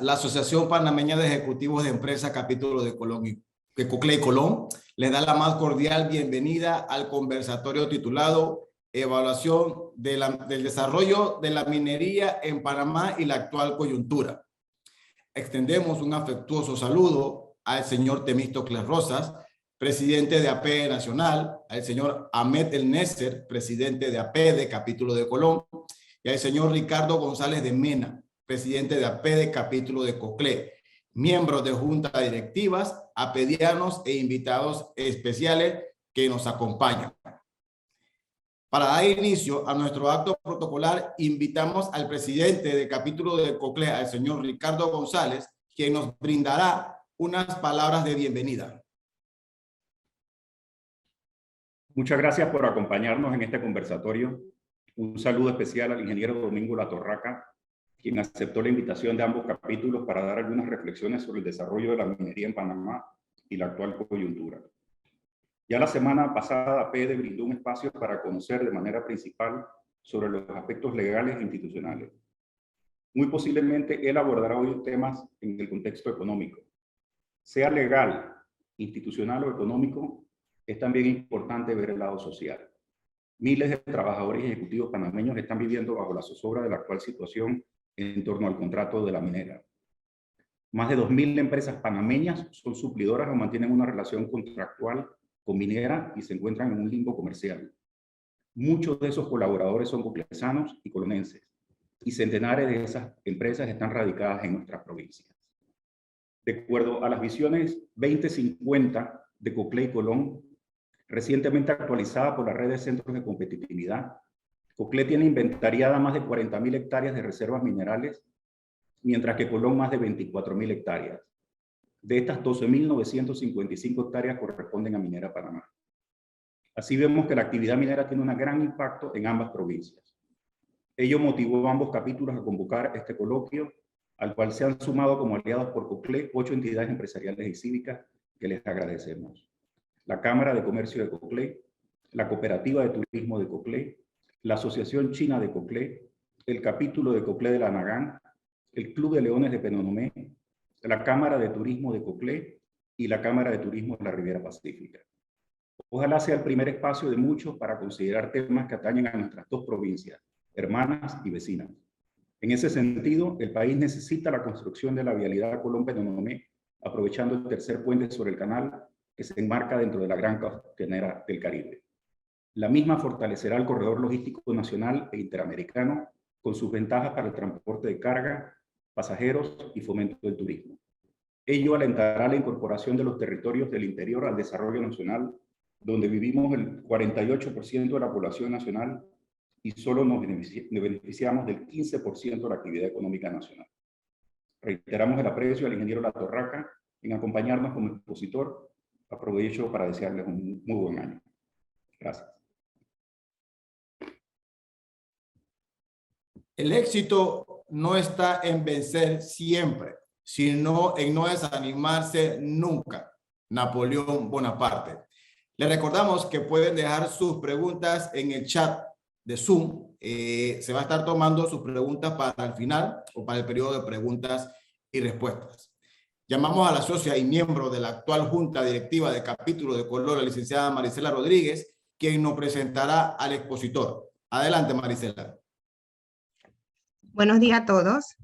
la Asociación Panameña de Ejecutivos de Empresas, capítulo de Coclé y Colón, les da la más cordial bienvenida al conversatorio titulado Evaluación del desarrollo de la minería en Panamá y la actual coyuntura. Extendemos un afectuoso saludo al señor Temístocles Rosas, presidente de APEDE Nacional, al señor Ahmed El Neser, presidente de APEDE, capítulo de Colón, y al señor Ricardo González de Mena, presidente de APEDE, capítulo de Coclé, miembros de juntas directivas, apedianos e invitados especiales que nos acompañan. Para dar inicio a nuestro acto protocolar, invitamos al presidente del capítulo de Coclé, al señor Ricardo González, quien nos brindará unas palabras de bienvenida. Muchas gracias por acompañarnos en este conversatorio. Un saludo especial al ingeniero Domingo Latorraca, quien aceptó la invitación de ambos capítulos para dar algunas reflexiones sobre el desarrollo de la minería en Panamá y la actual coyuntura. Ya la semana pasada, APEDE brindó un espacio para conocer de manera principal sobre los aspectos legales e institucionales. Muy posiblemente él abordará hoy temas en el contexto económico. Sea legal, institucional o económico, es también importante ver el lado social. Miles de trabajadores y ejecutivos panameños están viviendo bajo la zozobra de la actual situación en torno al contrato de la minera. Más de 2.000 empresas panameñas son suplidoras o mantienen una relación contractual con minera y se encuentran en un limbo comercial. Muchos de esos colaboradores son coclesanos y colonenses, y centenares de esas empresas están radicadas en nuestras provincias. De acuerdo a las visiones 2050 de Coclé y Colón, recientemente actualizada por la red de centros de competitividad, Coclé tiene inventariada más de 40.000 hectáreas de reservas minerales, mientras que Colón más de 24.000 hectáreas. De estas, 12.955 hectáreas corresponden a Minera Panamá. Así vemos que la actividad minera tiene un gran impacto en ambas provincias. Ello motivó a ambos capítulos a convocar este coloquio, al cual se han sumado como aliados por Coclé 8 entidades empresariales y cívicas que les agradecemos. La Cámara de Comercio de Coclé, la Cooperativa de Turismo de Coclé, la Asociación China de Coclé, el capítulo de Coclé de la Nagán, el Club de Leones de Penonomé, la Cámara de Turismo de Coclé y la Cámara de Turismo de la Riviera Pacífica. Ojalá sea el primer espacio de muchos para considerar temas que atañen a nuestras dos provincias, hermanas y vecinas. En ese sentido, el país necesita la construcción de la vialidad Colón-Penonomé, aprovechando el tercer puente sobre el canal que se enmarca dentro de la Gran Costanera del Caribe. La misma fortalecerá el corredor logístico nacional e interamericano con sus ventajas para el transporte de carga, pasajeros y fomento del turismo. Ello alentará la incorporación de los territorios del interior al desarrollo nacional, donde vivimos el 48% de la población nacional y solo nos beneficiamos del 15% de la actividad económica nacional. Reiteramos el aprecio al ingeniero Latorraca en acompañarnos como expositor. Aprovecho para desearles un muy buen año. Gracias. El éxito no está en vencer siempre, sino en no desanimarse nunca. Napoleón Bonaparte. Les recordamos que pueden dejar sus preguntas en el chat de Zoom. Se va a estar tomando sus preguntas para el final o para el periodo de preguntas y respuestas. Llamamos a la socia y miembro de la actual Junta Directiva de Capítulo de Colón, la licenciada Marisela Rodríguez, quien nos presentará al expositor. Adelante, Marisela. Buenos días a todos.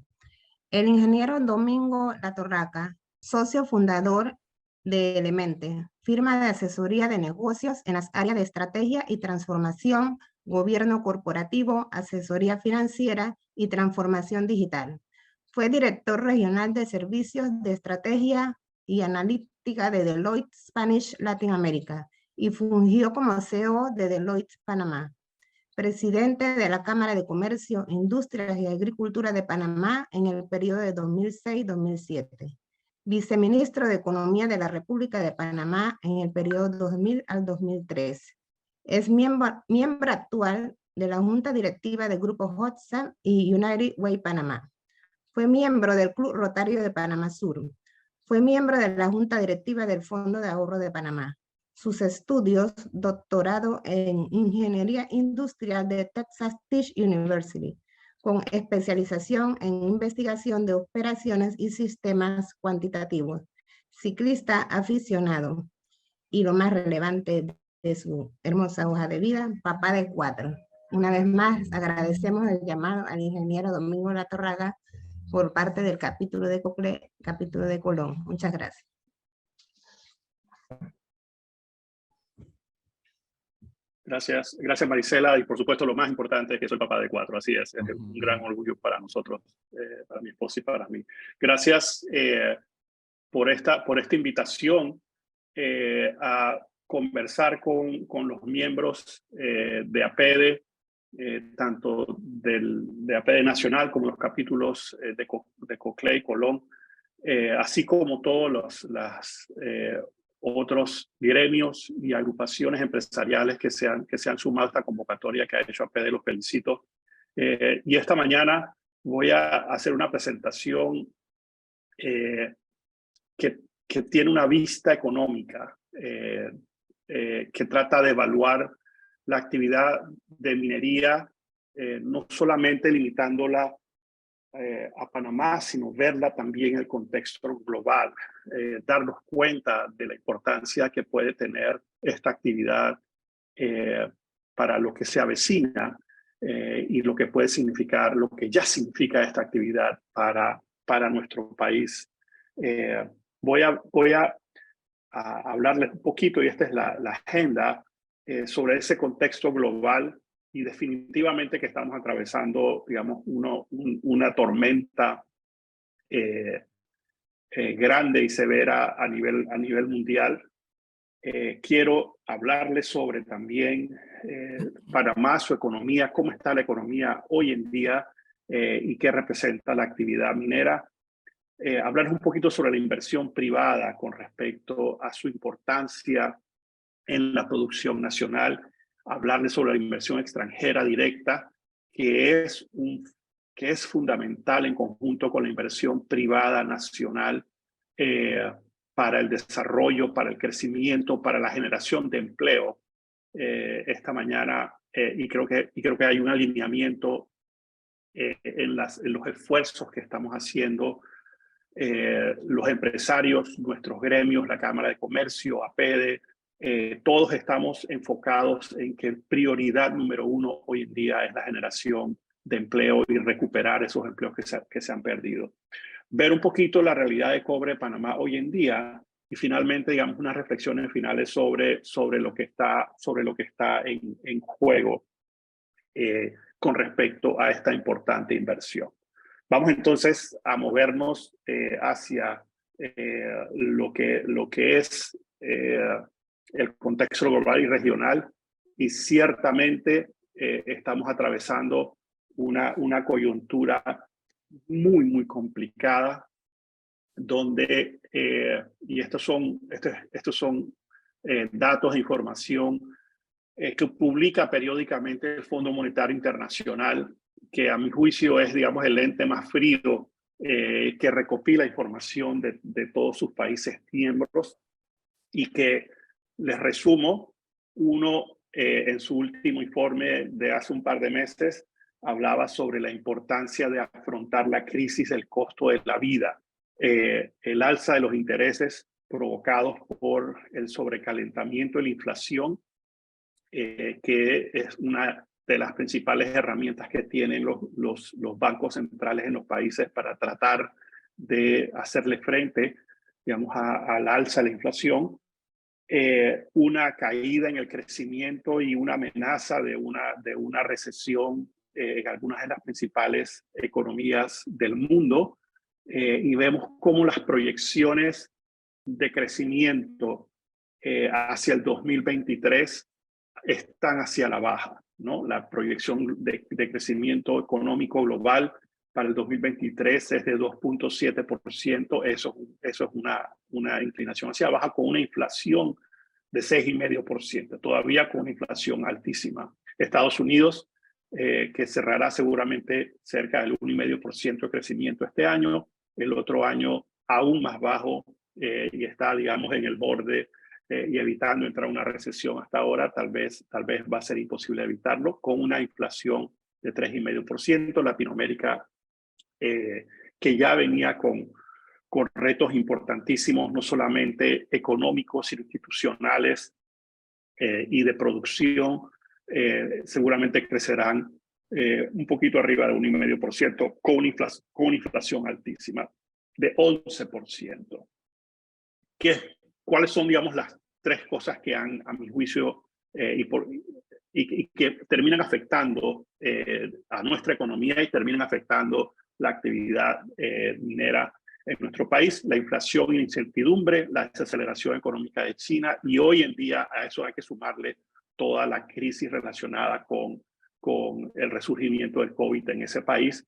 El ingeniero Domingo Latorraca, socio fundador de Elemente, firma de asesoría de negocios en las áreas de estrategia y transformación, gobierno corporativo, asesoría financiera y transformación digital. Fue director regional de servicios de estrategia y analítica de Deloitte Spanish Latin America y fungió como CEO de Deloitte Panamá. Presidente de la Cámara de Comercio, Industrias y Agricultura de Panamá en el periodo de 2006-2007. Viceministro de Economía de la República de Panamá en el periodo 2000 al 2003. Es miembro actual de la Junta Directiva del Grupo Hudson y United Way Panamá. Fue miembro del Club Rotario de Panamá Sur. Fue miembro de la Junta Directiva del Fondo de Ahorro de Panamá. Sus estudios, doctorado en Ingeniería Industrial de Texas Tech University, con especialización en investigación de operaciones y sistemas cuantitativos, ciclista aficionado y lo más relevante de su hermosa hoja de vida, papá de 4. Una vez más, agradecemos el llamado al ingeniero Domingo Latorraga por parte del capítulo de COCLE, capítulo de Colón. Muchas gracias. Gracias Marisela, y por supuesto lo más importante es que soy papá de 4, así es un gran orgullo para nosotros, para mi esposa y para mí. Gracias por esta invitación a conversar con los miembros de APEDE, tanto de APEDE Nacional como los capítulos de COCLE y Colón, así como todos los otros gremios y agrupaciones empresariales que se han sumado a esta convocatoria que ha hecho APEDE. Los felicito. Y esta mañana voy a hacer una presentación que tiene una vista económica, que trata de evaluar la actividad de minería, no solamente limitándola a Panamá, sino verla también en el contexto global, darnos cuenta de la importancia que puede tener esta actividad para lo que se avecina y lo que puede significar, lo que ya significa esta actividad para nuestro país. Voy a hablarles un poquito, y esta es la agenda, sobre ese contexto global, y definitivamente que estamos atravesando, digamos, una tormenta grande y severa a nivel mundial. Quiero hablarles sobre también Panamá, su economía, cómo está la economía hoy en día y qué representa la actividad minera. Hablarles un poquito sobre la inversión privada con respecto a su importancia en la producción nacional, hablarles sobre la inversión extranjera directa, que es fundamental en conjunto con la inversión privada nacional para el desarrollo, para el crecimiento, para la generación de empleo esta mañana, y creo que hay un alineamiento en los esfuerzos que estamos haciendo los empresarios, nuestros gremios, la Cámara de Comercio, APEDE, todos estamos enfocados en que prioridad número 1 hoy en día es la generación de empleo y recuperar esos empleos que se han perdido. Ver un poquito la realidad de cobre de Panamá hoy en día, y finalmente, digamos, unas reflexiones finales sobre lo que está en juego con respecto a esta importante inversión. Vamos entonces a movernos hacia lo que es el contexto global y regional, y ciertamente estamos atravesando una coyuntura muy, muy complicada, donde, y estos son datos e información que publica periódicamente el Fondo Monetario Internacional, que a mi juicio es, digamos, el ente más frío que recopila información de todos sus países miembros, y que les resumo, en su último informe de hace un par de meses, hablaba sobre la importancia de afrontar la crisis del costo de la vida, el alza de los intereses provocados por el sobrecalentamiento y la inflación, que es una de las principales herramientas que tienen los bancos centrales en los países para tratar de hacerle frente, digamos, al alza de la inflación, una caída en el crecimiento y una amenaza de una recesión en algunas de las principales economías del mundo, y vemos cómo las proyecciones de crecimiento hacia el 2023 están hacia la baja, ¿no? La proyección de crecimiento económico global para el 2023 es de 2.7%. Eso es una inclinación hacia baja, con una inflación de 6,5%, todavía con una inflación altísima. Estados Unidos, que cerrará seguramente cerca del 1,5% de crecimiento este año, el otro año aún más bajo, y está, digamos, en el borde y evitando entrar en una recesión hasta ahora. Tal vez va a ser imposible evitarlo, con una inflación 3,5%. Latinoamérica, que ya venía con retos importantísimos, no solamente económicos, sino institucionales y de producción, seguramente crecerán un poquito arriba de 1,5% con una inflación altísima de 11%. ¿Cuáles son, digamos, las tres cosas que han, a mi juicio, y que terminan afectando a nuestra economía y terminan afectando la actividad minera en nuestro país? La inflación y la incertidumbre, la desaceleración económica de China, y hoy en día a eso hay que sumarle toda la crisis relacionada con el resurgimiento del COVID en ese país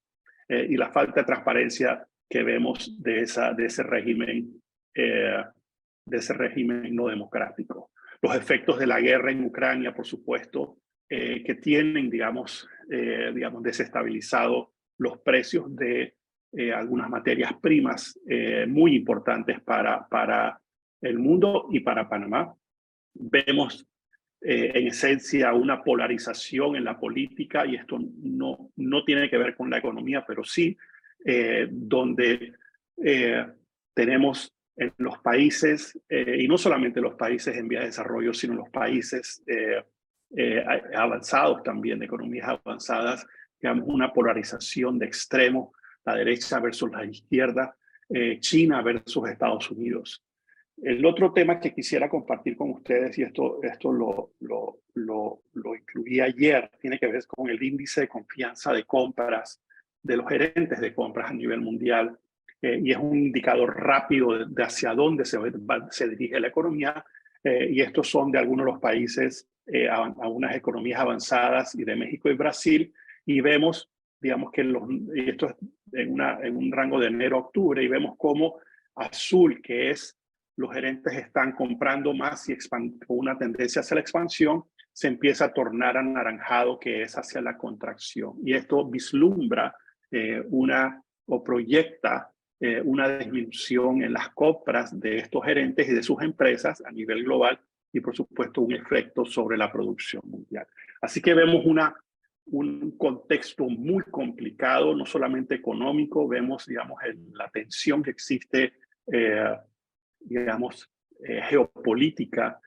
y la falta de transparencia que vemos de ese régimen no democrático. Los efectos de la guerra en Ucrania, por supuesto, que tienen, digamos, desestabilizado los precios de algunas materias primas muy importantes para el mundo y para Panamá. Vemos en esencia una polarización en la política, y esto no tiene que ver con la economía, pero sí donde tenemos en los países, y no solamente los países en vía de desarrollo, sino los países avanzados también, de economías avanzadas, digamos, una polarización de extremos, la derecha versus la izquierda, China versus Estados Unidos. El otro tema que quisiera compartir con ustedes, y esto lo incluí ayer, tiene que ver con el índice de confianza de compras de los gerentes de compras a nivel mundial, y es un indicador rápido de hacia dónde se dirige la economía, y estos son de algunos de los países, algunas economías avanzadas, y de México y Brasil, y vemos, digamos, que esto es en un rango de enero a octubre, y vemos cómo azul, que es los gerentes están comprando más y con una tendencia hacia la expansión, se empieza a tornar anaranjado, que es hacia la contracción. Y esto vislumbra o proyecta una disminución en las compras de estos gerentes y de sus empresas a nivel global, y por supuesto un efecto sobre la producción mundial. Así que vemos un contexto muy complicado, no solamente económico, vemos, digamos, la tensión que existe digamos, geopolítica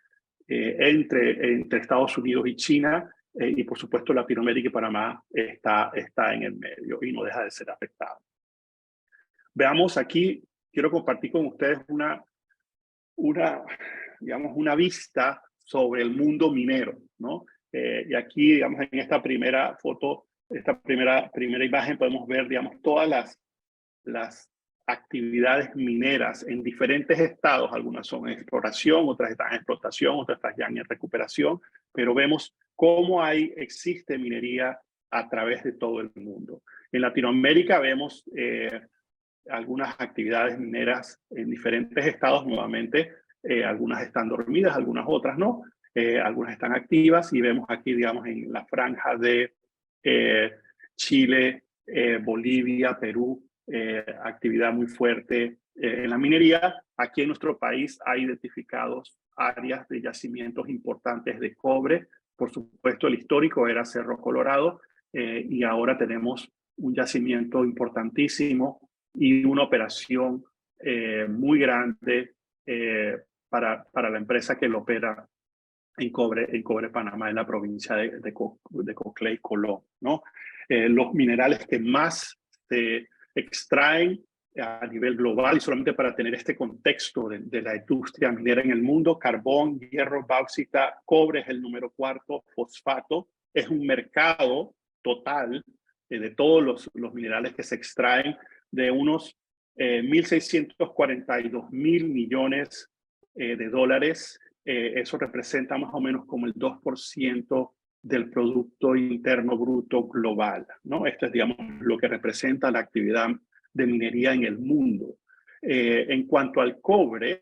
entre Estados Unidos y China, y por supuesto Latinoamérica y Panamá está en el medio y no deja de ser afectado. Veamos aquí, quiero compartir con ustedes una vista sobre el mundo minero, ¿no? Y aquí, digamos, en esta primera foto, esta primera imagen, podemos ver, digamos, todas las actividades mineras en diferentes estados. Algunas son en exploración, otras están en explotación, otras están ya en recuperación, pero vemos cómo existe minería a través de todo el mundo. En Latinoamérica vemos algunas actividades mineras en diferentes estados nuevamente, algunas están dormidas, algunas otras no, algunas están activas, y vemos aquí, digamos, en la franja de Chile, Bolivia, Perú, actividad muy fuerte en la minería. Aquí en nuestro país hay identificados áreas de yacimientos importantes de cobre. Por supuesto, el histórico era Cerro Colorado, y ahora tenemos un yacimiento importantísimo y una operación muy grande para la empresa que lo opera en Cobre Panamá, en la provincia de Coclé y Colón, ¿no? Los minerales que más se extraen a nivel global, y solamente para tener este contexto de la industria minera en el mundo: carbón, hierro, bauxita, cobre es el número 4, fosfato. Es un mercado total de todos los minerales que se extraen de unos 1.642 mil millones de dólares. Eso representa más o menos como el 2% del Producto Interno Bruto global, ¿no? Esto es, digamos, lo que representa la actividad de minería en el mundo. En cuanto al cobre,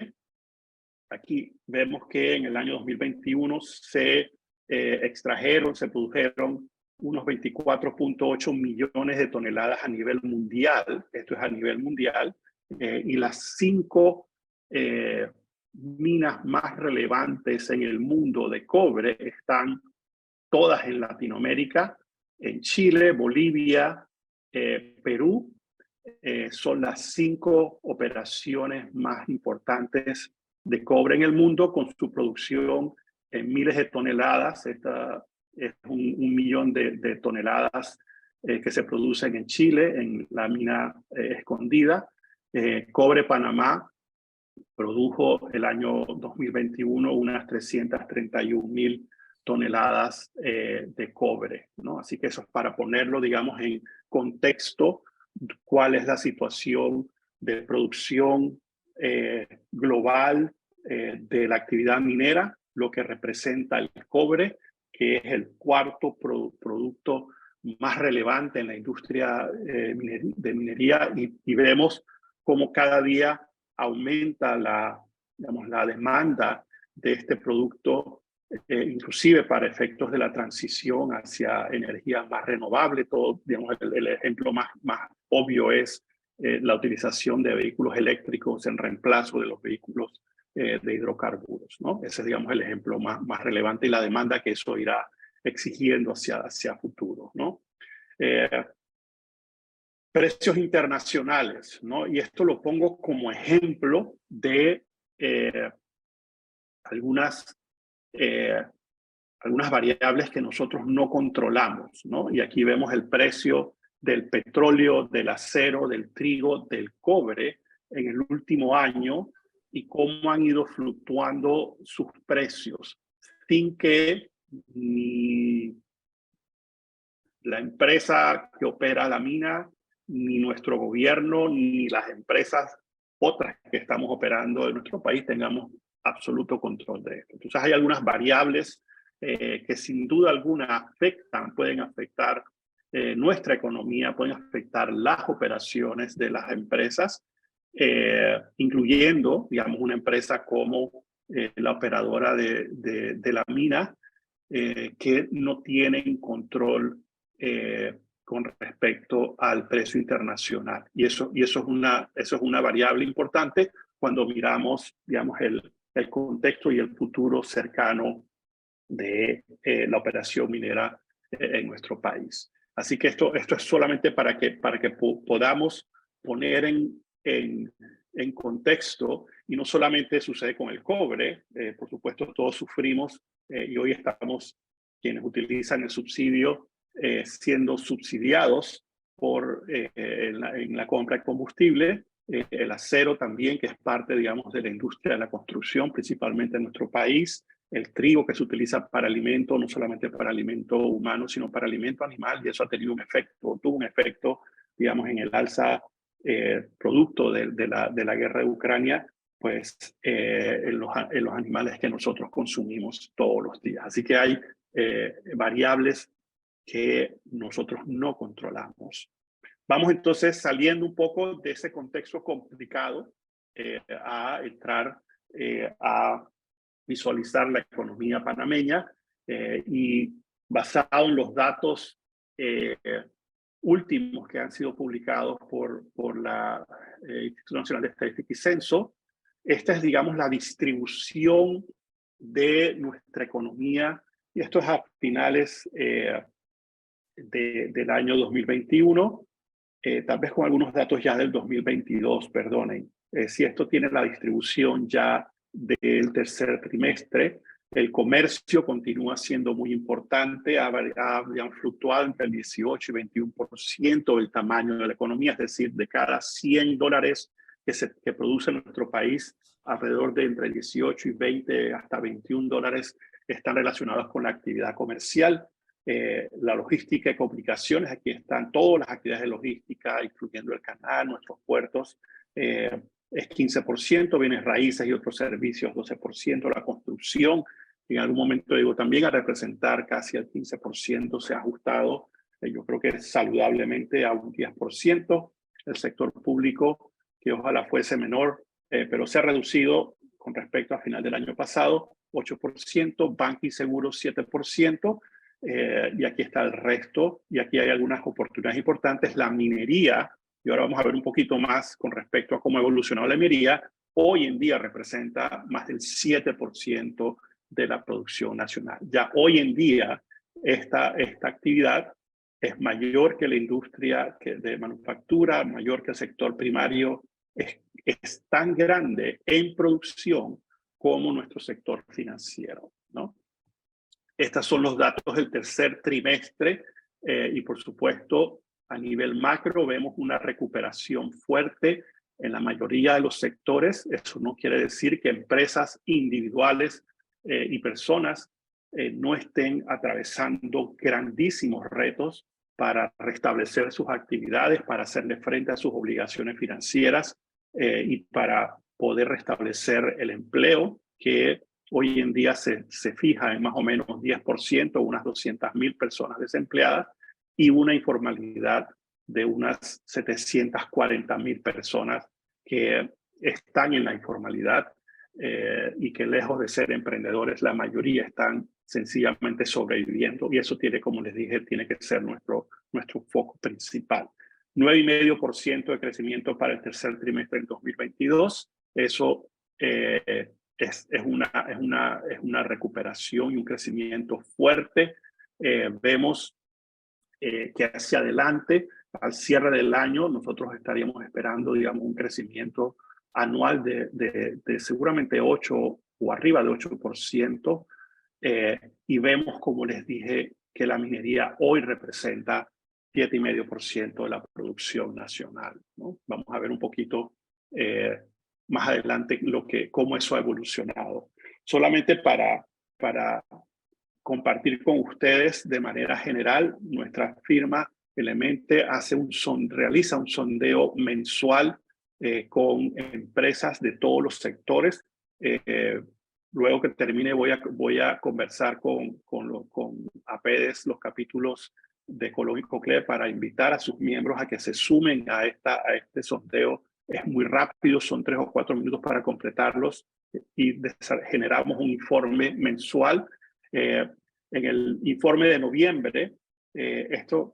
aquí vemos que en el año 2021 se se produjeron unos 24.8 millones de toneladas a nivel mundial. Esto es a nivel mundial. Y las 5 minas más relevantes en el mundo de cobre están todas en Latinoamérica, en Chile, Bolivia, Perú. Son las 5 operaciones más importantes de cobre en el mundo, con su producción en miles de toneladas. Esta es un millón de toneladas que se producen en Chile, en la mina Escondida. Cobre Panamá produjo el año 2021 unas 331.000 toneladas de cobre, ¿no? Así que eso es para ponerlo, digamos, en contexto, cuál es la situación de producción global de la actividad minera, lo que representa el cobre, que es el cuarto producto más relevante en la industria de minería, y vemos cómo cada día aumenta la demanda de este producto, inclusive para efectos de la transición hacia energía más renovable. Todo, digamos, el ejemplo más obvio es la utilización de vehículos eléctricos en reemplazo de los vehículos de hidrocarburos, ¿no? Ese es, digamos, el ejemplo más relevante, y la demanda que eso irá exigiendo hacia futuro, ¿no? Precios internacionales, ¿no? Y esto lo pongo como ejemplo de algunas variables que nosotros no controlamos, ¿no? Y aquí vemos el precio del petróleo, del acero, del trigo, del cobre en el último año, y cómo han ido fluctuando sus precios sin que ni la empresa que opera la mina, ni nuestro gobierno, ni las empresas otras que estamos operando en nuestro país tengamos absoluto control de esto. Entonces hay algunas variables que sin duda alguna pueden afectar nuestra economía, pueden afectar las operaciones de las empresas, incluyendo, digamos, una empresa como la operadora de la mina, que no tienen control con respecto al precio internacional. Y eso es una variable importante cuando miramos, digamos, el contexto y el futuro cercano de la operación minera en nuestro país. Así que esto es solamente para que podamos poner en contexto, y no solamente sucede con el cobre. Por supuesto, todos sufrimos y hoy estamos, quienes utilizan el subsidio, siendo subsidiados en la compra de combustible. El acero también, que es parte, digamos, de la industria de la construcción, principalmente en nuestro país. El trigo, que se utiliza para alimento, no solamente para alimento humano, sino para alimento animal, y eso tuvo un efecto, digamos, en el alza producto de la guerra de Ucrania, pues en los animales que nosotros consumimos todos los días. Así que hay variables que nosotros no controlamos. Vamos entonces, saliendo un poco de ese contexto complicado, a entrar a visualizar la economía panameña, y basado en los datos últimos que han sido publicados por la Instituto Nacional de Estadística y Censo. Esta es, digamos, la distribución de nuestra economía, y esto es a finales del año 2021, tal vez con algunos datos ya del 2022, perdonen. Si esto tiene la distribución ya del tercer trimestre, el comercio continúa siendo muy importante, ha fluctuado entre el 18 y 21% del tamaño de la economía, es decir, de cada $100 que produce nuestro país, alrededor de entre 18 y 20 hasta $21 están relacionados con la actividad comercial. La logística y comunicaciones, aquí están todas las actividades de logística, incluyendo el canal, nuestros puertos, es 15%, bienes raíces y otros servicios 12%, la construcción en algún momento digo también a representar casi el 15%, se ha ajustado, yo creo que saludablemente a un 10%, el sector público, que ojalá fuese menor, pero se ha reducido con respecto al final del año pasado, 8%, banca y seguros 7%, y aquí está el resto, y aquí hay algunas oportunidades importantes. La minería, y ahora vamos a ver un poquito más con respecto a cómo ha evolucionado la minería, hoy en día representa más del 7% de la producción nacional. Ya hoy en día esta actividad es mayor que la industria de manufactura, mayor que el sector primario, es tan grande en producción como nuestro sector financiero, ¿no? Estos son los datos del tercer trimestre y por supuesto a nivel macro vemos una recuperación fuerte en la mayoría de los sectores. Eso no quiere decir que empresas individuales y personas no estén atravesando grandísimos retos para restablecer sus actividades, para hacerle frente a sus obligaciones financieras y para poder restablecer el empleo que hoy en día se fija en más o menos 10%, unas 200.000 personas desempleadas y una informalidad de unas 740.000 personas que están en la informalidad y que lejos de ser emprendedores, la mayoría están sencillamente sobreviviendo y eso tiene, como les dije, tiene que ser nuestro foco principal. 9,5% de crecimiento para el tercer trimestre en 2022. Eso es una recuperación y un crecimiento fuerte. Vemos que hacia adelante, al cierre del año, nosotros estaríamos esperando, digamos, un crecimiento anual de seguramente 8 o arriba de 8%. Y vemos, como les dije, que la minería hoy representa 7,5% de la producción nacional, ¿no? Vamos a ver un poquito más adelante cómo eso ha evolucionado. Solamente para compartir con ustedes de manera general, nuestra firma Elemente realiza un sondeo mensual con empresas de todos los sectores. Luego que termine voy a conversar con APEDES, los capítulos de Colón y Coclé, para invitar a sus miembros a que se sumen a este sondeo. Es muy rápido, son 3 o 4 minutos para completarlos y generamos un informe mensual. En el informe de noviembre,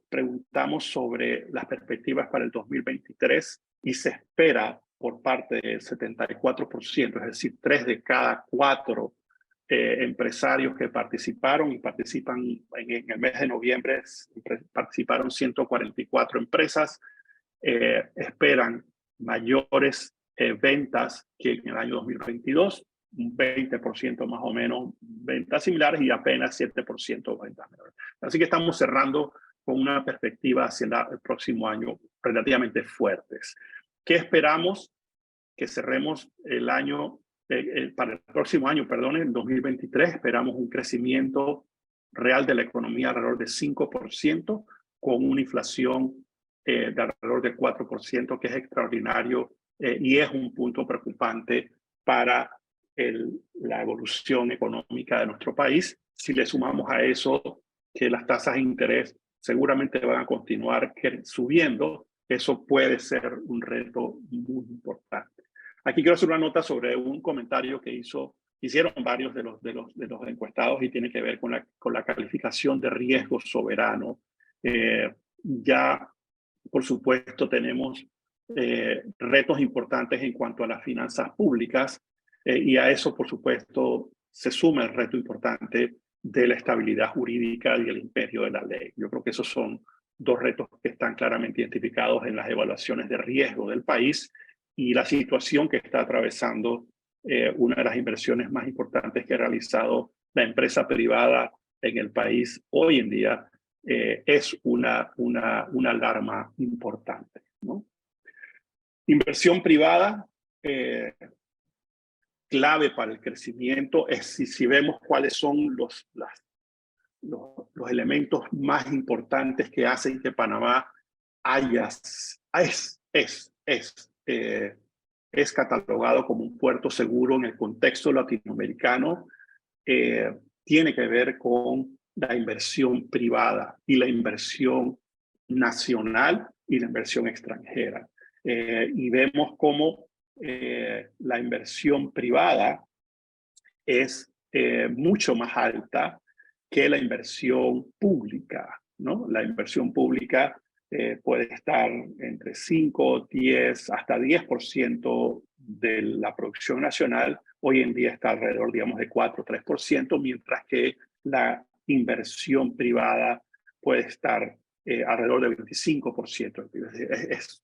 preguntamos sobre las perspectivas para el 2023 y se espera por parte del 74%, es decir, 3 de cada 4 empresarios que participaron y participan en el mes de noviembre, participaron 144 empresas, esperan mayores ventas que en el año 2022, un 20% más o menos ventas similares y apenas 7% ventas menores. Así que estamos cerrando con una perspectiva hacia el próximo año relativamente fuertes. ¿Qué esperamos? Que cerremos el año, para el próximo año, perdón, en 2023, esperamos un crecimiento real de la economía alrededor de 5%, con una inflación de alrededor de 4%, que es extraordinario y es un punto preocupante para la evolución económica de nuestro país. Si le sumamos a eso que las tasas de interés seguramente van a continuar subiendo, eso puede ser un reto muy importante. Aquí quiero hacer una nota sobre un comentario que hicieron varios de los encuestados y tiene que ver con la calificación de riesgo soberano. Ya, por supuesto, tenemos retos importantes en cuanto a las finanzas públicas y a eso, por supuesto, se suma el reto importante de la estabilidad jurídica y el imperio de la ley. Yo creo que esos son 2 retos que están claramente identificados en las evaluaciones de riesgo del país y la situación que está atravesando una de las inversiones más importantes que ha realizado la empresa privada en el país hoy en día es una alarma importante, ¿no? Inversión privada, clave para el crecimiento, es si vemos cuáles son los elementos más importantes que hacen que Panamá es catalogado como un puerto seguro en el contexto latinoamericano, tiene que ver con la inversión privada y la inversión nacional y la inversión extranjera. Y vemos cómo la inversión privada es mucho más alta que la inversión pública, ¿no? La inversión pública puede estar entre 5, 10, hasta 10% de la producción nacional. Hoy en día está alrededor, digamos, de 4 o 3%, mientras que la inversión privada puede estar alrededor del 25%.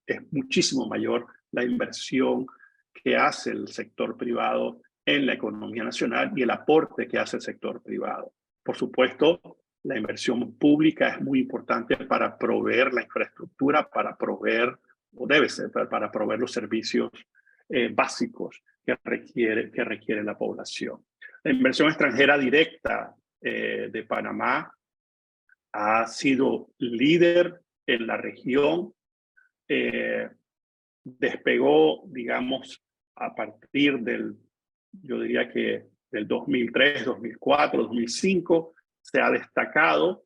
Es muchísimo mayor la inversión que hace el sector privado en la economía nacional y el aporte que hace el sector privado. Por supuesto, la inversión pública es muy importante para proveer la infraestructura, para proveer, o debe ser, para proveer los servicios básicos que requiere la población. La inversión extranjera directa de Panamá ha sido líder en la región, despegó, digamos, a partir del, yo diría que del 2003, 2004, 2005, se ha destacado.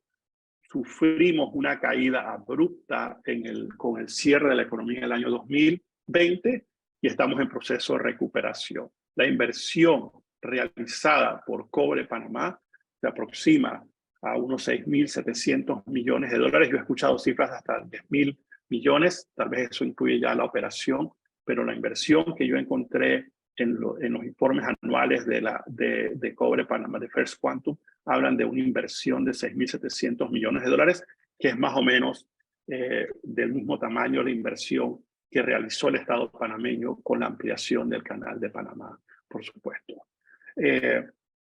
Sufrimos una caída abrupta con el cierre de la economía en el año 2020 y estamos en proceso de recuperación. La inversión realizada por Cobre Panamá se aproxima a unos 6.700 millones de dólares. Yo he escuchado cifras de hasta 10.000 millones, tal vez eso incluye ya la operación, pero la inversión que yo encontré en los informes anuales de Cobre Panamá, de First Quantum, hablan de una inversión de 6.700 millones de dólares, que es más o menos del mismo tamaño la inversión que realizó el Estado panameño con la ampliación del Canal de Panamá, por supuesto.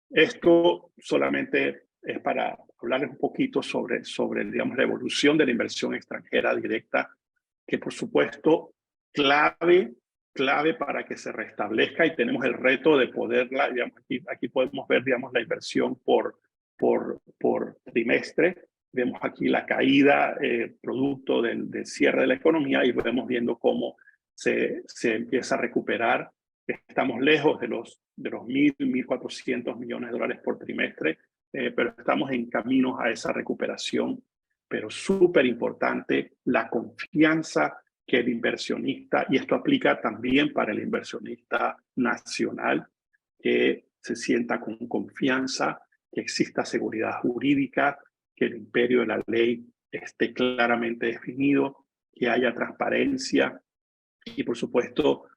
Esto solamente es para hablarles un poquito sobre digamos, la evolución de la inversión extranjera directa, que por supuesto clave para que se restablezca, y tenemos el reto de poderla, digamos, aquí podemos ver, digamos, la inversión por trimestre. Vemos aquí la caída producto del cierre de la economía y vemos viendo cómo se empieza a recuperar. Estamos lejos de los 1.400 millones de dólares por trimestre, pero estamos en camino a esa recuperación. Pero súper importante la confianza que el inversionista, y esto aplica también para el inversionista nacional, que se sienta con confianza, que exista seguridad jurídica, que el imperio de la ley esté claramente definido, que haya transparencia y, por supuesto,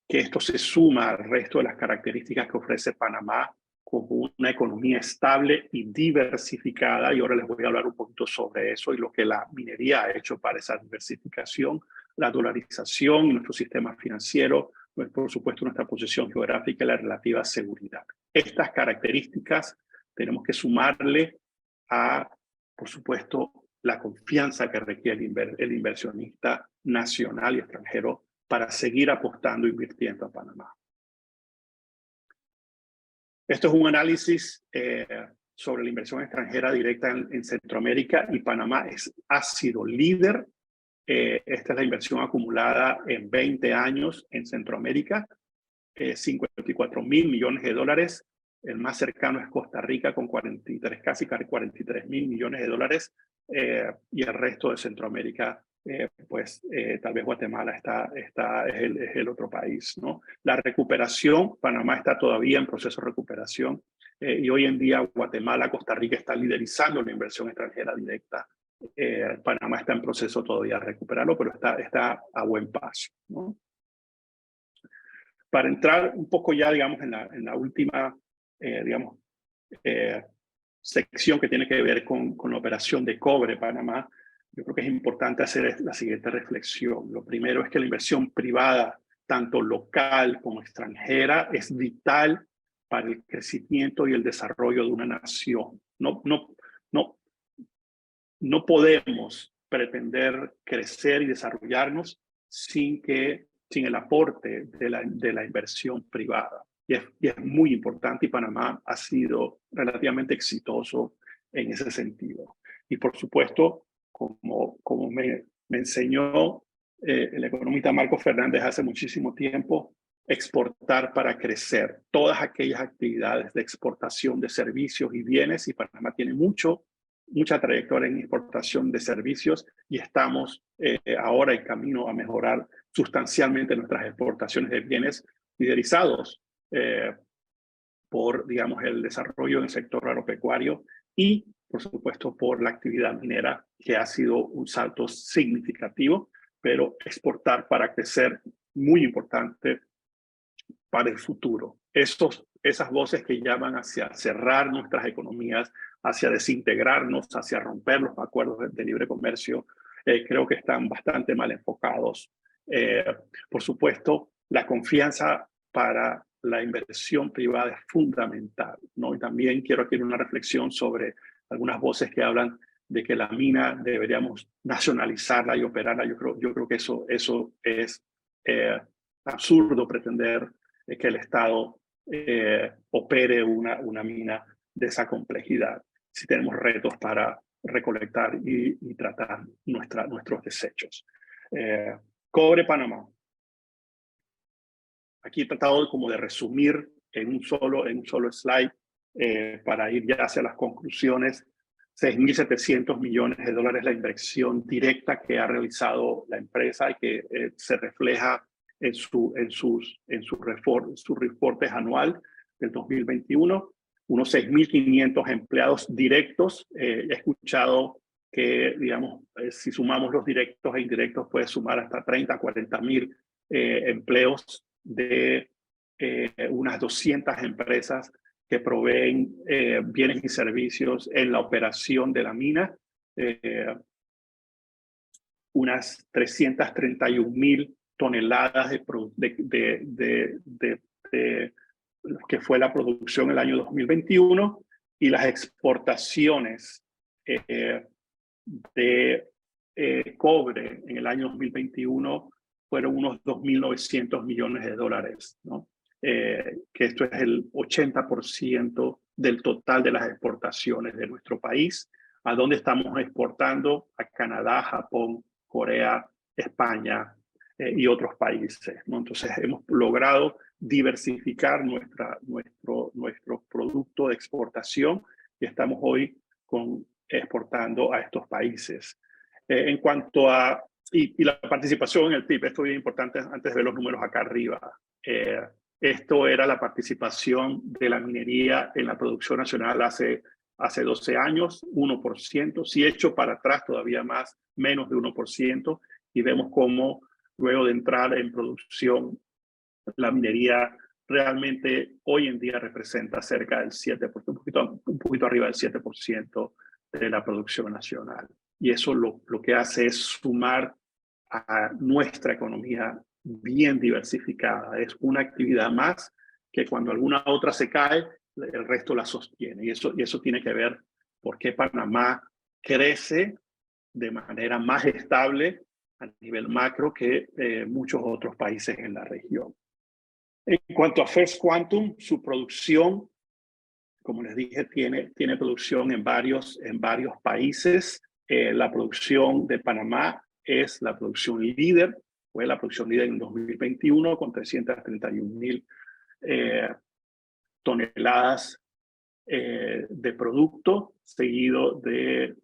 que esto se suma al resto de las características que ofrece Panamá como una economía estable y diversificada. Y ahora les voy a hablar un poquito sobre eso y lo que la minería ha hecho para esa diversificación, la dolarización, nuestro sistema financiero, por supuesto nuestra posición geográfica y la relativa seguridad. Estas características tenemos que sumarle a, por supuesto, la confianza que requiere el inversionista nacional y extranjero para seguir apostando e invirtiendo a Panamá. Esto es un análisis sobre la inversión extranjera directa en Centroamérica, y Panamá ha sido líder. Esta es la inversión acumulada en 20 años en Centroamérica, 54.000 millones de dólares. El más cercano es Costa Rica con casi 43.000 millones de dólares, y el resto de Centroamérica, tal vez Guatemala es el otro país, ¿no? La recuperación, Panamá está todavía en proceso de recuperación, y hoy en día Guatemala, Costa Rica está liderizando la inversión extranjera directa. Panamá está en proceso todavía de recuperarlo, pero está a buen paso, ¿no? Para entrar un poco ya, digamos, en la última, sección que tiene que ver con la operación de Cobre Panamá, yo creo que es importante hacer la siguiente reflexión. Lo primero es que la inversión privada, tanto local como extranjera, es vital para el crecimiento y el desarrollo de una nación. No podemos pretender crecer y desarrollarnos sin el aporte de la inversión privada. Y es muy importante, y Panamá ha sido relativamente exitoso en ese sentido. Y por supuesto, como me enseñó el economista Marco Fernández hace muchísimo tiempo, exportar para crecer. Todas aquellas actividades de exportación de servicios y bienes, y Panamá tiene mucha trayectoria en exportación de servicios, y estamos ahora en camino a mejorar sustancialmente nuestras exportaciones de bienes, liderizados por, digamos, el desarrollo en el sector agropecuario y, por supuesto, por la actividad minera, que ha sido un salto significativo, pero exportar para crecer, muy importante para el futuro. esas voces que llaman hacia cerrar nuestras economías, hacia desintegrarnos, hacia romper los acuerdos de libre comercio, creo que están bastante mal enfocados. Por supuesto, la confianza para la inversión privada es fundamental, ¿no? Y también quiero hacer una reflexión sobre algunas voces que hablan de que la mina deberíamos nacionalizarla y operarla. Yo creo que eso es absurdo pretender que el Estado opere una mina de esa complejidad si tenemos retos para recolectar y tratar nuestros desechos. Cobre Panamá. Aquí he tratado como de resumir en un solo slide para ir ya hacia las conclusiones. 6.700 millones de dólares la inversión directa que ha realizado la empresa y que se refleja en sus reportes anual del 2021. Unos 6.500 empleados directos. He escuchado que, digamos, si sumamos los directos e indirectos, puede sumar hasta 30, 40.000 empleos de unas 200 empresas que proveen bienes y servicios en la operación de la mina. Unas 331.000 toneladas que fue la producción el año 2021, y las exportaciones de cobre en el año 2021 fueron unos 2.900 millones de dólares, ¿no? Que esto es el 80% del total de las exportaciones de nuestro país. ¿A dónde estamos exportando? A Canadá, Japón, Corea, España y otros países, ¿no? Entonces hemos logrado diversificar nuestro producto de exportación y estamos hoy exportando a estos países. En cuanto a y la participación en el PIB, esto es bien importante antes de ver los números acá arriba. Esto era la participación de la minería en la producción nacional hace 12 años, 1%, si hecho para atrás todavía más, menos de 1%, y vemos cómo luego de entrar en producción, la minería realmente hoy en día representa cerca del 7%, un poquito arriba del 7% de la producción nacional. Y eso lo que hace es sumar a nuestra economía bien diversificada. Es una actividad más que cuando alguna otra se cae, el resto la sostiene. Y eso tiene que ver por qué Panamá crece de manera más estable a nivel macro que muchos otros países en la región. En cuanto a First Quantum, su producción, como les dije, tiene producción en varios países. La producción de Panamá es la producción líder, fue la producción líder en 2021 con 331.000 toneladas de producto, seguido de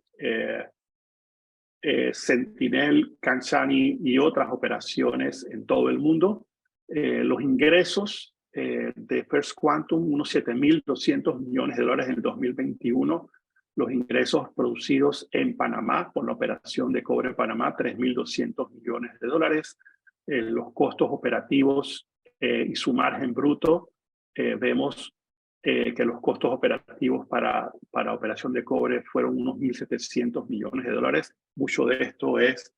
Sentinel, Kanshani y otras operaciones en todo el mundo. Los ingresos de First Quantum, unos 7.200 millones de dólares en el 2021. Los ingresos producidos en Panamá por la operación de cobre en Panamá, 3.200 millones de dólares. Los costos operativos y su margen bruto, vemos que los costos operativos para operación de cobre fueron unos 1.700 millones de dólares. Mucho de esto es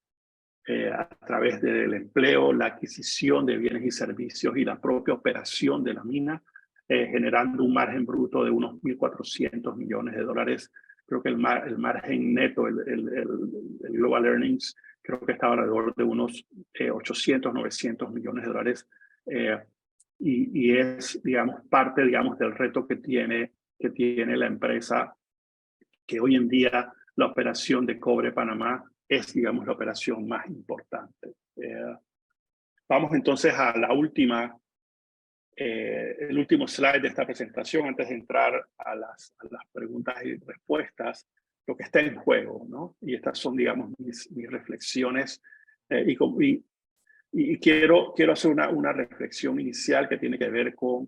a través del empleo, la adquisición de bienes y servicios y la propia operación de la mina, generando un margen bruto de unos 1.400 millones de dólares. Creo que el margen neto, el Global Earnings, creo que estaba alrededor de unos 800, 900 millones de dólares. Y es, digamos, parte, digamos, del reto que tiene la empresa, que hoy en día la operación de Cobre Panamá es, digamos, la operación más importante. Vamos entonces a la el último slide de esta presentación antes de entrar a las preguntas y respuestas, lo que está en juego, ¿no? Y estas son, digamos, mis reflexiones. Y quiero hacer una reflexión inicial que tiene que ver con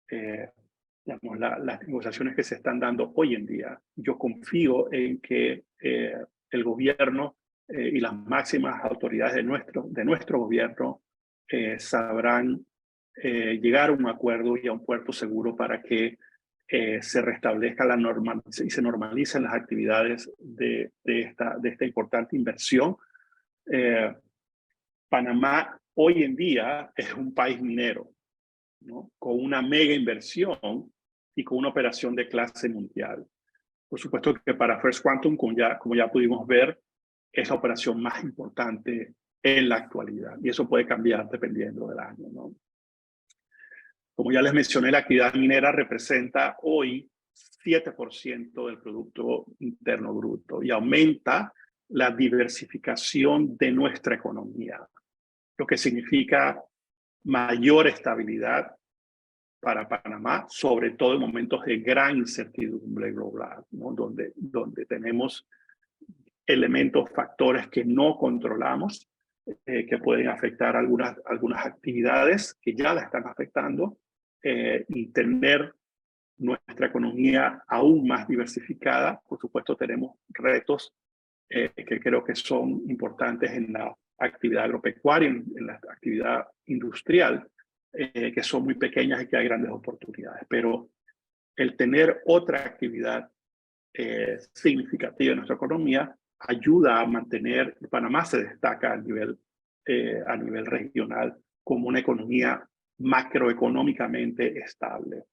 digamos, las negociaciones que se están dando hoy en día. Yo confío en que el gobierno y las máximas autoridades de nuestro gobierno sabrán llegar a un acuerdo y a un puerto seguro para que se restablezca y se normalicen las actividades de esta importante inversión. Panamá hoy en día es un país minero, ¿no? Con una mega inversión y con una operación de clase mundial. Por supuesto que para First Quantum, como ya pudimos ver, es la operación más importante en la actualidad. Y eso puede cambiar dependiendo del año, ¿no? Como ya les mencioné, la actividad minera representa hoy 7% del Producto Interno Bruto y aumenta la diversificación de nuestra economía, lo que significa mayor estabilidad para Panamá, sobre todo en momentos de gran incertidumbre global, ¿no? donde tenemos elementos, factores que no controlamos, que pueden afectar algunas actividades que ya la están afectando, y tener nuestra economía aún más diversificada. Por supuesto, tenemos retos que creo que son importantes en la actividad agropecuaria, en la actividad industrial, que son muy pequeñas y que hay grandes oportunidades. Pero el tener otra actividad significativa en nuestra economía ayuda a mantener, Panamá se destaca a nivel regional como una economía macroeconómicamente estable.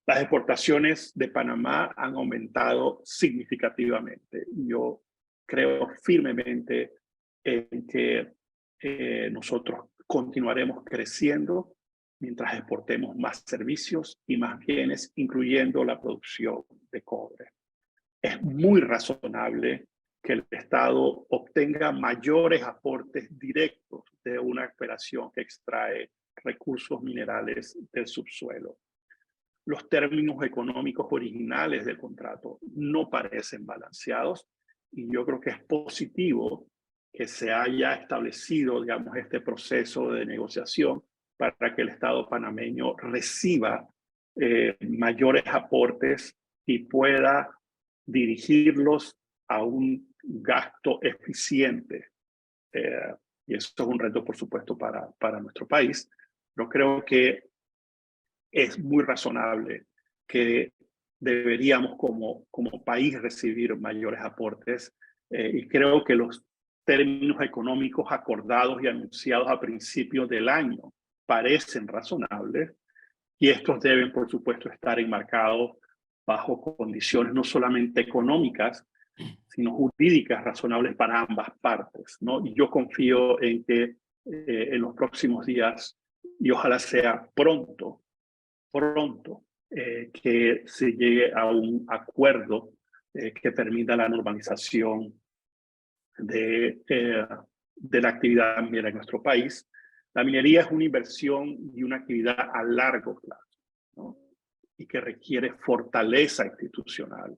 Las exportaciones de Panamá han aumentado significativamente. Yo creo firmemente en que nosotros continuaremos creciendo mientras exportemos más servicios y más bienes, incluyendo la producción de cobre. Es muy razonable que el Estado obtenga mayores aportes directos de una operación que extrae recursos minerales del subsuelo. Los términos económicos originales del contrato no parecen balanceados y yo creo que es positivo que se haya establecido, digamos, este proceso de negociación para que el Estado panameño reciba mayores aportes y pueda dirigirlos a un gasto eficiente. Y eso es un reto, por supuesto, para nuestro país. Pero creo que es muy razonable que deberíamos como país recibir mayores aportes, y creo que los términos económicos acordados y anunciados a principios del año parecen razonables, y estos deben, por supuesto, estar enmarcados bajo condiciones no solamente económicas, sino jurídicas razonables para ambas partes, ¿no? Y yo confío en que en los próximos días, y ojalá sea pronto, que se llegue a un acuerdo que permita la normalización de la actividad minera en nuestro país. La minería es una inversión y una actividad a largo plazo, ¿no? Y que requiere fortaleza institucional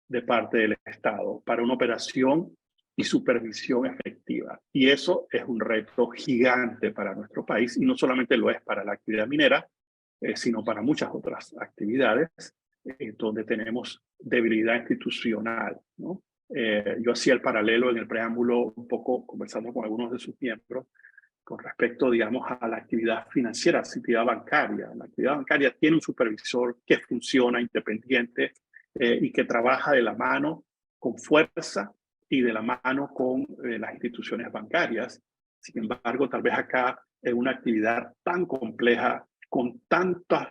de parte del Estado para una operación y supervisión efectiva. Y eso es un reto gigante para nuestro país, y no solamente lo es para la actividad minera, sino para muchas otras actividades donde tenemos debilidad institucional, ¿no? Yo hacía el paralelo en el preámbulo, un poco conversando con algunos de sus miembros, con respecto, digamos, a la actividad financiera, la actividad bancaria. La actividad bancaria tiene un supervisor que funciona independiente y que trabaja de la mano con fuerza y de la mano con las instituciones bancarias. Sin embargo, tal vez acá es una actividad tan compleja, con tantas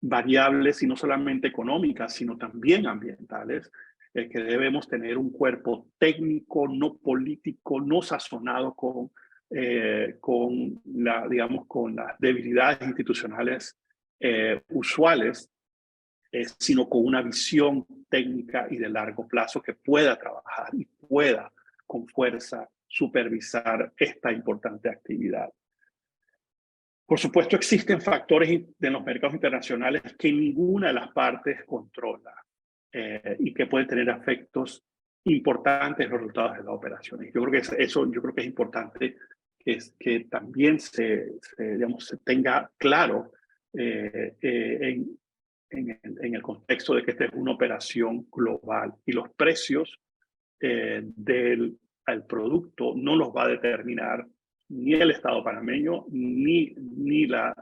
variables, y no solamente económicas, sino también ambientales, que debemos tener un cuerpo técnico, no político, no sazonado con las debilidades institucionales usuales, sino con una visión técnica y de largo plazo que pueda trabajar y pueda con fuerza supervisar esta importante actividad. Por supuesto, existen factores de los mercados internacionales que ninguna de las partes controla y que pueden tener efectos importantes en los resultados de las operaciones. Yo creo que es importante que también se tenga claro en el contexto de que esta es una operación global y los precios del producto no los va a determinar ni el Estado panameño, ni la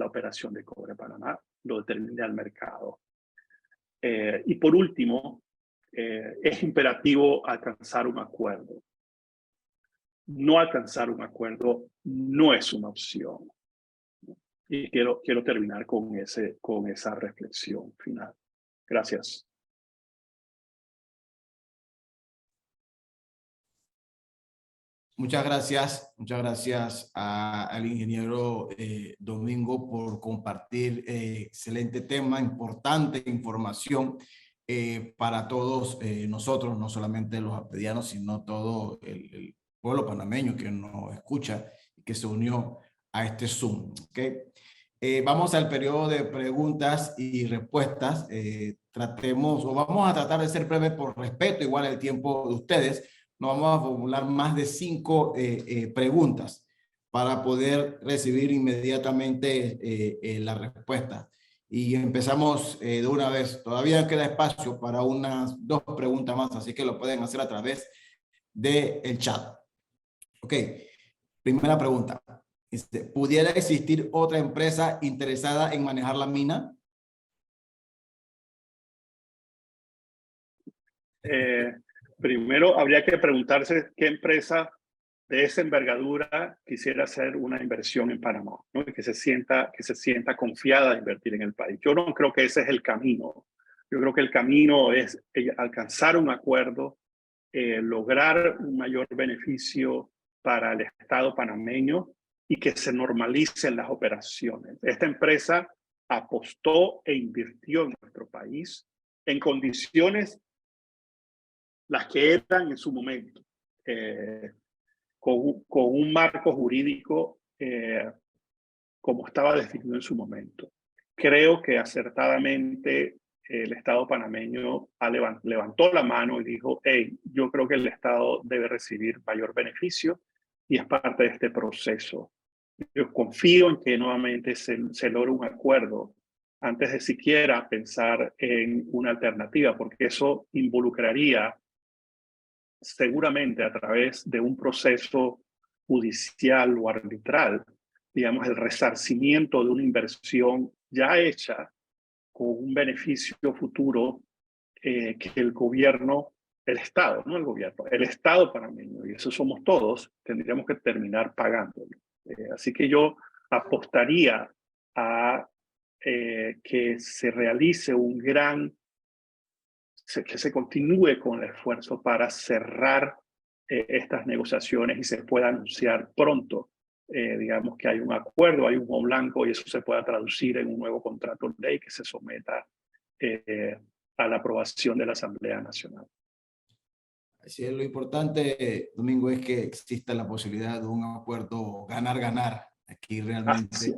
operación de Cobre Panamá, lo determina el mercado. Y por último, es imperativo alcanzar un acuerdo. No alcanzar un acuerdo no es una opción. Y quiero terminar con esa reflexión final. Gracias. Muchas gracias al ingeniero Domingo por compartir excelente tema, importante información para todos nosotros, no solamente los apedianos, sino todo el pueblo panameño que nos escucha y que se unió a este Zoom. ¿Okay? Vamos al periodo de preguntas y respuestas. Vamos a tratar de ser breves por respeto igual al tiempo de ustedes. Nos vamos a formular más de 5 preguntas para poder recibir inmediatamente la respuesta. Y empezamos de una vez. Todavía queda espacio para unas 2 preguntas más, así que lo pueden hacer a través del chat. Ok, primera pregunta. ¿Pudiera existir otra empresa interesada en manejar la mina? Primero, habría que preguntarse qué empresa de esa envergadura quisiera hacer una inversión en Panamá, ¿no? Y que se sienta confiada de invertir en el país. Yo no creo que ese es el camino. Yo creo que el camino es alcanzar un acuerdo, lograr un mayor beneficio para el Estado panameño y que se normalicen las operaciones. Esta empresa apostó e invirtió en nuestro país en condiciones las que eran en su momento, con un marco jurídico como estaba definido en su momento. Creo que acertadamente el Estado panameño levantó la mano y dijo, hey, yo creo que el Estado debe recibir mayor beneficio y es parte de este proceso. Yo confío en que nuevamente se logre un acuerdo antes de siquiera pensar en una alternativa, porque eso involucraría seguramente a través de un proceso judicial o arbitral, digamos, el resarcimiento de una inversión ya hecha con un beneficio futuro que el gobierno, el Estado, no el gobierno, el Estado panameño, y eso somos todos, tendríamos que terminar pagándolo. Así que yo apostaría a que se realice que se continúe con el esfuerzo para cerrar estas negociaciones y se pueda anunciar pronto, digamos, que hay un acuerdo, hay un humo blanco y eso se pueda traducir en un nuevo contrato de ley que se someta a la aprobación de la Asamblea Nacional. Así es, lo importante, Domingo, es que exista la posibilidad de un acuerdo ganar-ganar. Aquí realmente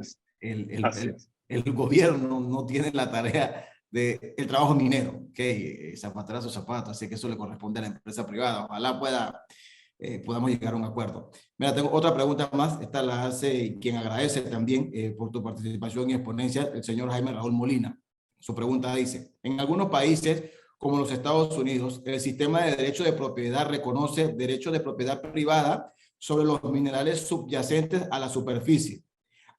el gobierno no tiene la tarea del trabajo minero, que zapatero a su zapato, así que eso le corresponde a la empresa privada. Ojalá podamos llegar a un acuerdo. Mira, tengo otra pregunta más. Esta la hace quien agradece también por tu participación y exponencia, el señor Jaime Raúl Molina. Su pregunta dice, en algunos países como los Estados Unidos, el sistema de derecho de propiedad reconoce derechos de propiedad privada sobre los minerales subyacentes a la superficie.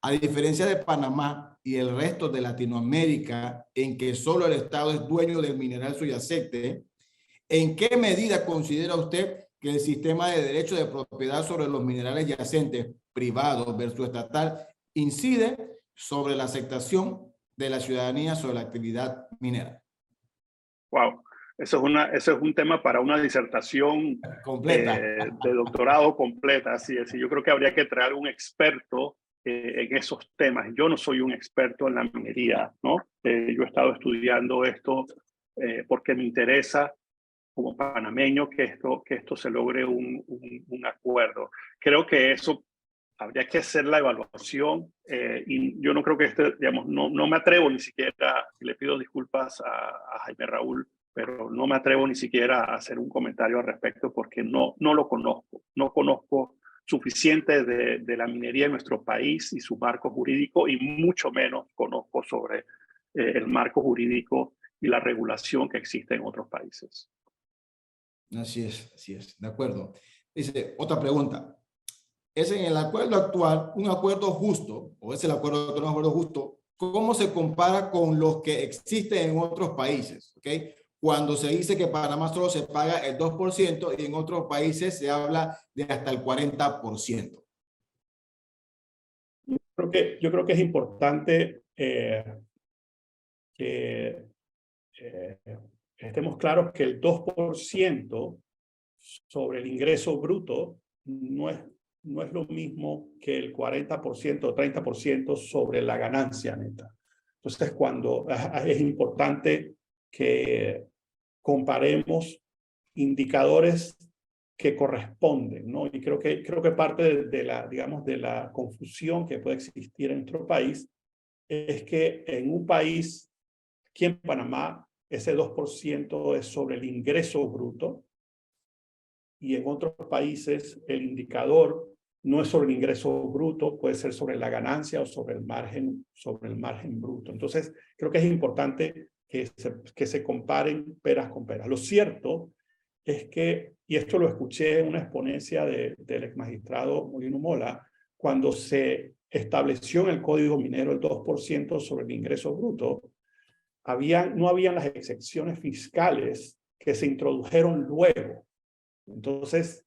A diferencia de Panamá y el resto de Latinoamérica, en que solo el Estado es dueño del mineral subyacente, ¿en qué medida considera usted que el sistema de derecho de propiedad sobre los minerales yacentes privados versus estatal incide sobre la aceptación de la ciudadanía sobre la actividad minera? Wow, eso es un tema para una disertación completa, de doctorado completa. Así es, y yo creo que habría que traer un experto en esos temas. Yo no soy un experto en la minería, ¿no? Yo he estado estudiando esto porque me interesa como panameño que esto se logre un acuerdo. Creo que eso habría que hacer la evaluación y yo no creo que digamos, no me atrevo ni siquiera, y le pido disculpas a Jaime Raúl, pero no me atrevo ni siquiera a hacer un comentario al respecto porque no lo conozco. No conozco suficiente de la minería en nuestro país y su marco jurídico, y mucho menos conozco sobre el marco jurídico y la regulación que existe en otros países. Así es, de acuerdo. Dice, otra pregunta. es en el acuerdo actual un acuerdo justo, o es el acuerdo actual un acuerdo justo, cómo se compara con los que existen en otros países, ¿ok? Cuando se dice que Panamá solo se paga el 2% y en otros países se habla de hasta el 40%. Yo creo que es importante que estemos claros que el 2% sobre el ingreso bruto no es lo mismo que el 40% o 30% sobre la ganancia neta. Entonces, cuando es importante que comparemos indicadores que corresponden, ¿no? Y creo que parte de la, digamos, de la confusión que puede existir en nuestro país es que en un país, aquí en Panamá, ese 2% es sobre el ingreso bruto, y en otros países el indicador no es sobre el ingreso bruto, puede ser sobre la ganancia o sobre el margen bruto. Entonces, creo que es importante que se comparen peras con peras. Lo cierto es que, y esto lo escuché en una exponencia del exmagistrado Molino Mola, cuando se estableció en el Código Minero el 2% sobre el ingreso bruto, no habían las excepciones fiscales que se introdujeron luego. Entonces,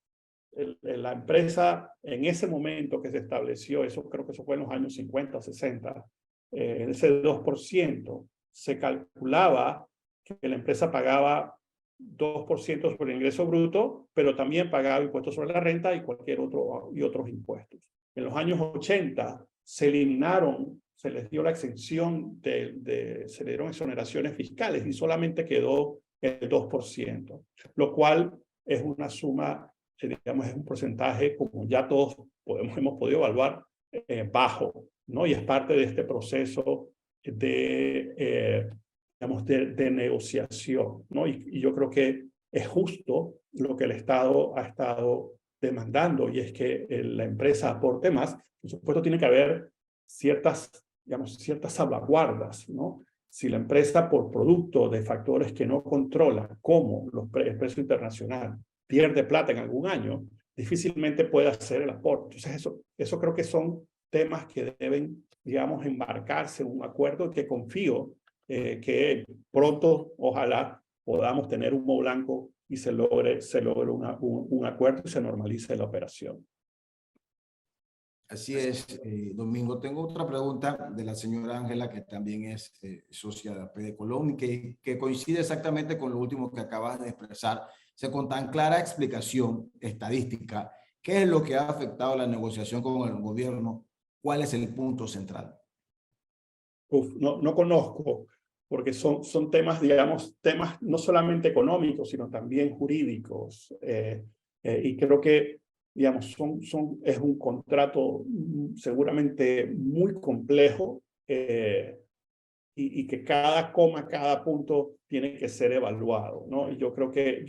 la empresa en ese momento que se estableció, creo que eso fue en los años 50 o 60, ese 2%, se calculaba que la empresa pagaba 2% sobre el ingreso bruto, pero también pagaba impuestos sobre la renta y otros impuestos. En los años 80 se eliminaron, se les dio la exención se le dieron exoneraciones fiscales y solamente quedó el 2%, lo cual es una suma, digamos, es un porcentaje, como ya todos hemos podido evaluar, bajo, ¿no? Y es parte de este proceso digamos, de negociación, ¿no? Y yo creo que es justo lo que el Estado ha estado demandando, y es que la empresa aporte más. Por supuesto, tiene que haber ciertas salvaguardas, ¿no? Si la empresa, por producto de factores que no controla, como el precio internacional, pierde plata en algún año, difícilmente puede hacer el aporte. Entonces, eso creo que son temas que deben, digamos, embarcarse en un acuerdo, y que confío que pronto, ojalá, podamos tener humo blanco y se logre un acuerdo y se normalice la operación. Así es, Domingo. Tengo otra pregunta de la señora Ángela, que también es socia de AP de Colón, y que coincide exactamente con lo último que acabas de expresar. Con tan clara explicación estadística, ¿qué es lo que ha afectado la negociación con el gobierno? ¿Cuál es el punto central? No conozco, porque son temas, digamos, temas no solamente económicos, sino también jurídicos. Y creo que, digamos, es un contrato seguramente muy complejo, y que cada coma, cada punto tiene que ser evaluado, ¿no? Y yo creo que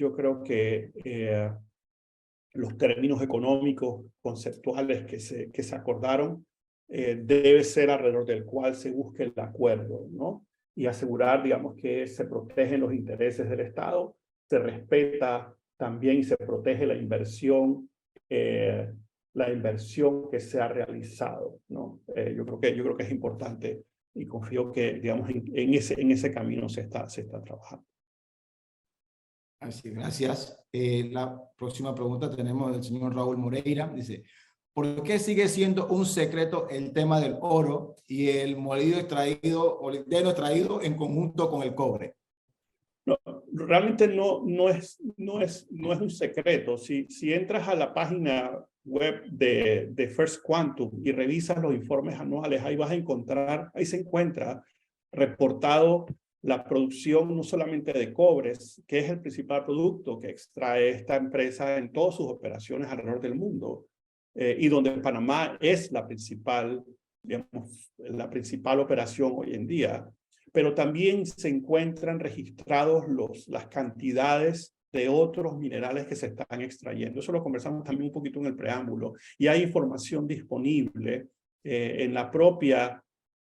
los términos económicos, conceptuales que se acordaron, debe ser alrededor del cual se busque el acuerdo, ¿no? Y asegurar, digamos, que se protegen los intereses del Estado, se respeta también y se protege la inversión que se ha realizado, ¿no? Yo creo que es importante, y confío que, digamos, en ese camino se está trabajando. Así, gracias. La próxima pregunta tenemos del señor Raúl Moreira. Dice, ¿por qué sigue siendo un secreto el tema del oro y el molido extraído o el extraído en conjunto con el cobre? No, realmente no es un secreto. Si entras a la página web de First Quantum y revisas los informes anuales, ahí se encuentra reportado la producción no solamente de cobres, que es el principal producto que extrae esta empresa en todas sus operaciones alrededor del mundo, y donde Panamá es la principal operación hoy en día. Pero también se encuentran registrados las cantidades de otros minerales que se están extrayendo. Eso lo conversamos también un poquito en el preámbulo, y hay información disponible en la propia,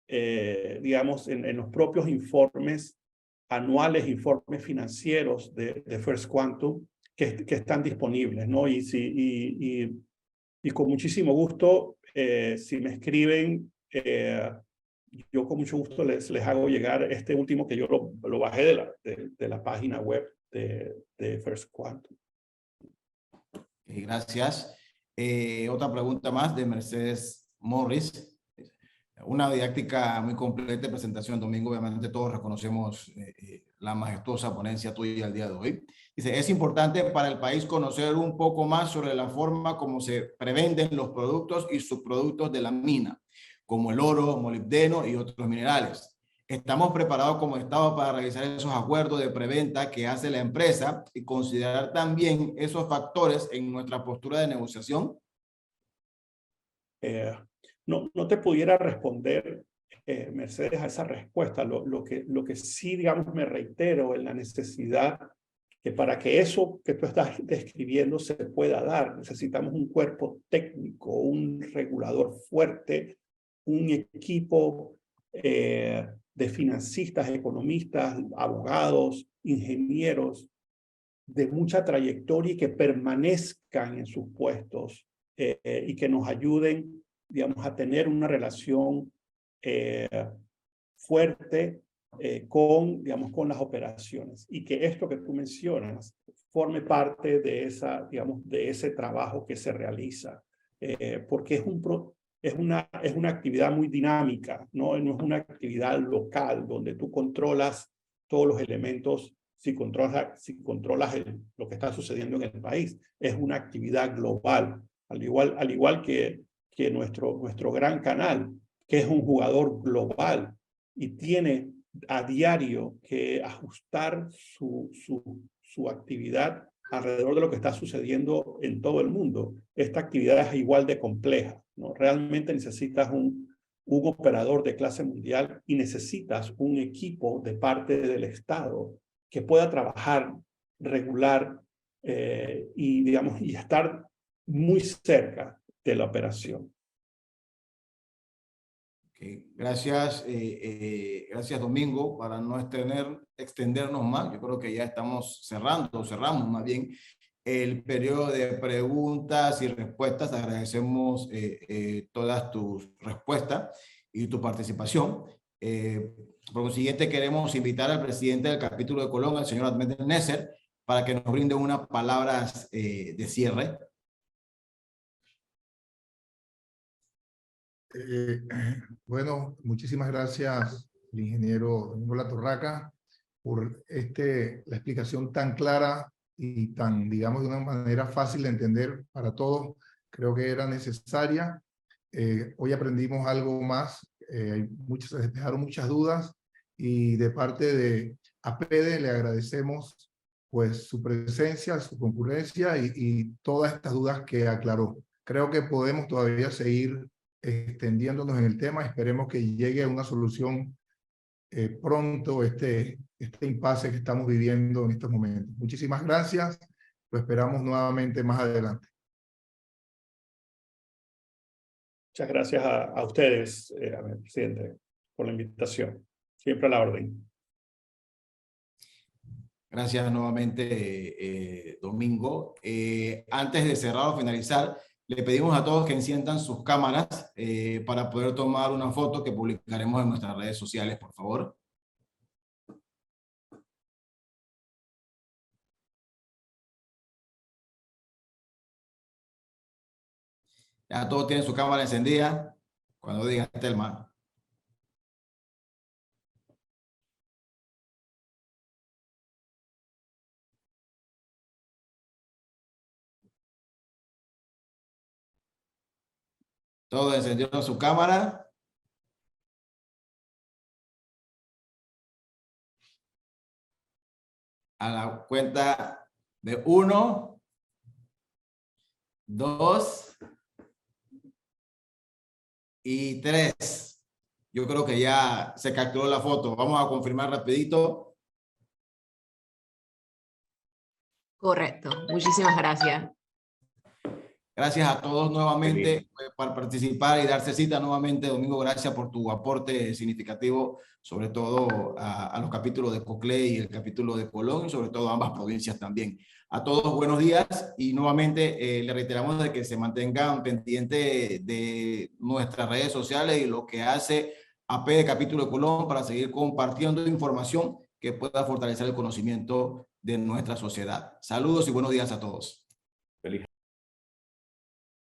digamos, en los propios informes anuales, informes financieros de First Quantum que están disponibles, ¿no? Y y con muchísimo gusto, si me escriben, yo con mucho gusto les hago llegar este último que yo lo bajé de la página web de First Quantum. Gracias. Otra pregunta más de Mercedes Morris. Una didáctica muy completa de presentación, Domingo. Obviamente todos reconocemos la majestuosa ponencia tuya el día de hoy. Dice, es importante para el país conocer un poco más sobre la forma como se prevenden los productos y subproductos de la mina, como el oro, molibdeno y otros minerales. ¿Estamos preparados como Estado para realizar esos acuerdos de preventa que hace la empresa y considerar también esos factores en nuestra postura de negociación? No te pudiera responder, Mercedes, a esa respuesta. Lo que sí, digamos, me reitero en la necesidad que para que eso que tú estás describiendo se pueda dar, necesitamos un cuerpo técnico, un regulador fuerte, un equipo de financistas, economistas, abogados, ingenieros de mucha trayectoria y que permanezcan en sus puestos y que nos ayuden, digamos, a tener una relación fuerte digamos, con las operaciones, y que esto que tú mencionas forme parte de digamos, de ese trabajo que se realiza, porque es una actividad muy dinámica, no es una actividad local donde tú controlas todos los elementos. Si controlas lo que está sucediendo en el país, es una actividad global, al igual que nuestro gran canal, que es un jugador global y tiene a diario que ajustar su actividad alrededor de lo que está sucediendo en todo el mundo. Esta actividad es igual de compleja, ¿no? Realmente necesitas un operador de clase mundial y necesitas un equipo de parte del Estado que pueda trabajar regular y estar muy cerca de la operación. Okay. Gracias, gracias Domingo. Para no extendernos más, yo creo que ya cerramos más bien el periodo de preguntas y respuestas. Agradecemos todas tus respuestas y tu participación. Por consiguiente, queremos invitar al presidente del capítulo de Colón, al señor Ahmed El-Neser, para que nos brinde unas palabras de cierre. Bueno, muchísimas gracias al ingeniero Domingo Latorraca por la explicación tan clara y tan, digamos, de una manera fácil de entender para todos. Creo que era necesaria. Hoy aprendimos algo más. Dejaron muchas dudas y de parte de APEDE le agradecemos pues su presencia, su concurrencia y todas estas dudas que aclaró. Creo que podemos todavía seguir extendiéndonos en el tema. Esperemos que llegue a una solución pronto este impasse que estamos viviendo en estos momentos. Muchísimas gracias. Lo esperamos nuevamente más adelante. Muchas gracias a ustedes, presidente, por la invitación. Siempre a la orden. Gracias nuevamente, Domingo. Antes de cerrar o finalizar, le pedimos a todos que enciendan sus cámaras para poder tomar una foto que publicaremos en nuestras redes sociales, por favor. Ya todos tienen su cámara encendida. Cuando diga Telma. Todos encendieron su cámara. A la cuenta de 1, 2 y 3. Yo creo que ya se capturó la foto. Vamos a confirmar rapidito. Correcto. Muchísimas gracias. Gracias a todos nuevamente por participar y darse cita nuevamente. Domingo, gracias por tu aporte significativo, sobre todo a los capítulos de Coclé y el capítulo de Colón, y sobre todo a ambas provincias también. A todos buenos días y nuevamente le reiteramos de que se mantengan pendientes de nuestras redes sociales y lo que hace AP de Capítulo de Colón para seguir compartiendo información que pueda fortalecer el conocimiento de nuestra sociedad. Saludos y buenos días a todos.